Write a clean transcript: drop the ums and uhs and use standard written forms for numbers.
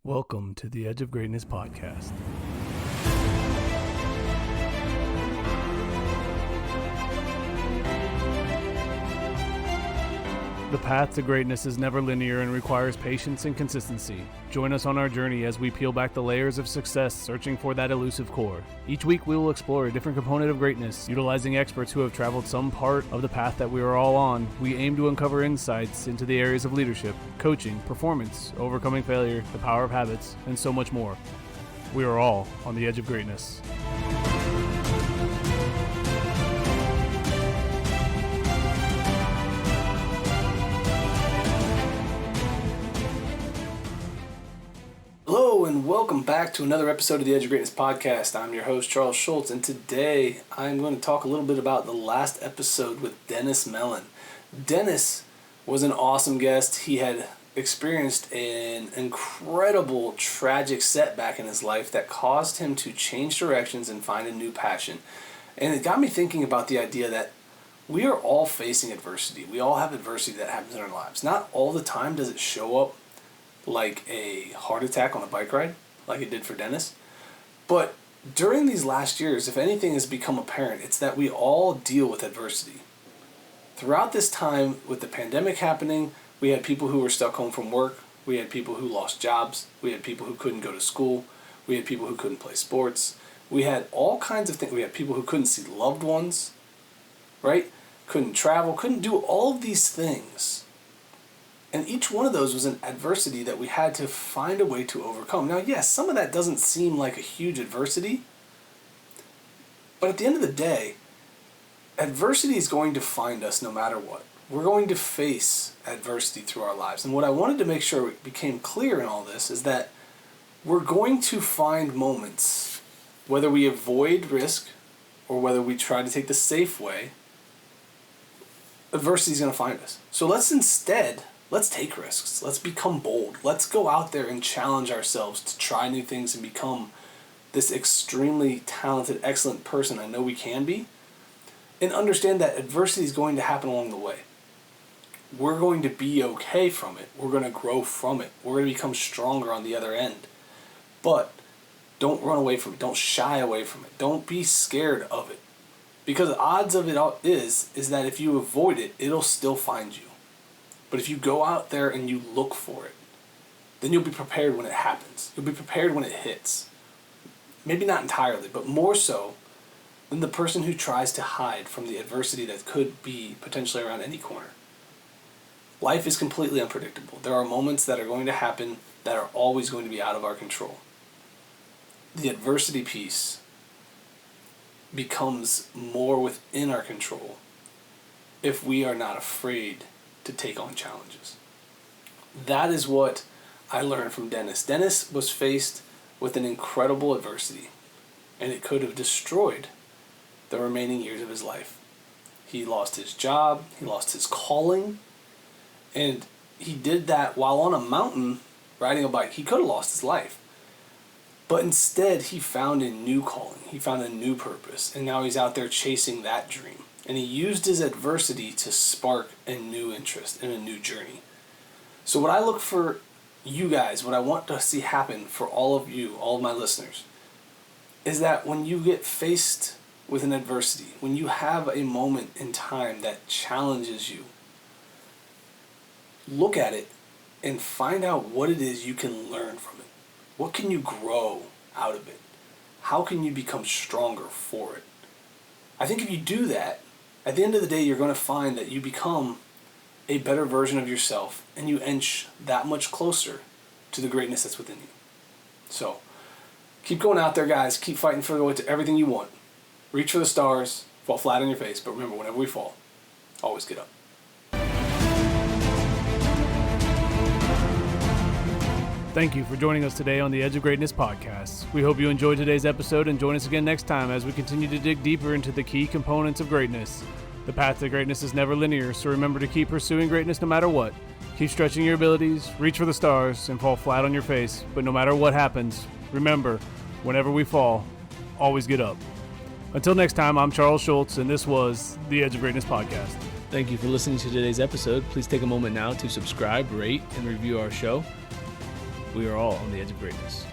Welcome to the Edge of Greatness podcast. The path to greatness is never linear and requires patience and consistency. Join us on our journey as we peel back the layers of success, searching for that elusive core. Each week we will explore a different component of greatness, utilizing experts who have traveled some part of the path that we are all on. We aim to uncover insights into the areas of leadership, coaching, performance, overcoming failure, the power of habits, and so much more. We are all on the edge of greatness. Hello and welcome back to another episode of the Edge of Greatness podcast. I'm your host, Charles Schultz, and today I'm going to talk a little bit about the last episode with Dennis Mellen. Dennis was an awesome guest. He had experienced an incredible, tragic setback in his life that caused him to change directions and find a new passion. And it got me thinking about the idea that we are all facing adversity. We all have adversity that happens in our lives. Not all the time does it show up like a heart attack on a bike ride, like it did for Dennis. But during these last years, if anything has become apparent, it's that we all deal with adversity. Throughout this time, with the pandemic happening, we had people who were stuck home from work, we had people who lost jobs, we had people who couldn't go to school, we had people who couldn't play sports, we had all kinds of things. We had people who couldn't see loved ones, right? Couldn't travel, couldn't do all of these things. And each one of those was an adversity that we had to find a way to overcome. Now, yes, some of that doesn't seem like a huge adversity, but at the end of the day, adversity is going to find us no matter what. We're going to face adversity through our lives. And what I wanted to make sure became clear in all this is that we're going to find moments, whether we avoid risk or whether we try to take the safe way, adversity is going to find us. So let's take risks. Let's become bold. Let's go out there and challenge ourselves to try new things and become this extremely talented, excellent person I know we can be. And understand that adversity is going to happen along the way. We're going to be okay from it. We're going to grow from it. We're going to become stronger on the other end. But don't run away from it. Don't shy away from it. Don't be scared of it. Because the odds of it is that if you avoid it, it'll still find you. But if you go out there and you look for it, then you'll be prepared when it happens. You'll be prepared when it hits. Maybe not entirely, but more so than the person who tries to hide from the adversity that could be potentially around any corner. Life is completely unpredictable. There are moments that are going to happen that are always going to be out of our control. The adversity piece becomes more within our control if we are not afraid to take on challenges. That is what I learned from Dennis. Dennis was faced with an incredible adversity, and it could have destroyed the remaining years of his life. He lost his job, he lost his calling, and he did that while on a mountain riding a bike. He could have lost his life. But instead, he found a new calling. He found a new purpose, and now he's out there chasing that dream. And he used his adversity to spark a new interest and a new journey. So what I look for you guys, what I want to see happen for all of you, all of my listeners, is that when you get faced with an adversity, when you have a moment in time that challenges you, look at it and find out what it is you can learn from it. What can you grow out of it? How can you become stronger for it? I think if you do that, at the end of the day, you're going to find that you become a better version of yourself and you inch that much closer to the greatness that's within you. So, keep going out there, guys. Keep fighting for everything you want. Reach for the stars, fall flat on your face, but remember, whenever we fall, always get up. Thank you for joining us today on the Edge of Greatness podcast. We hope you enjoyed today's episode and join us again next time as we continue to dig deeper into the key components of greatness. The path to greatness is never linear, so remember to keep pursuing greatness no matter what. Keep stretching your abilities, reach for the stars, and fall flat on your face. But no matter what happens, remember, whenever we fall, always get up. Until next time, I'm Charles Schultz, and this was the Edge of Greatness podcast. Thank you for listening to today's episode. Please take a moment now to subscribe, rate, and review our show. We are all on the edge of greatness.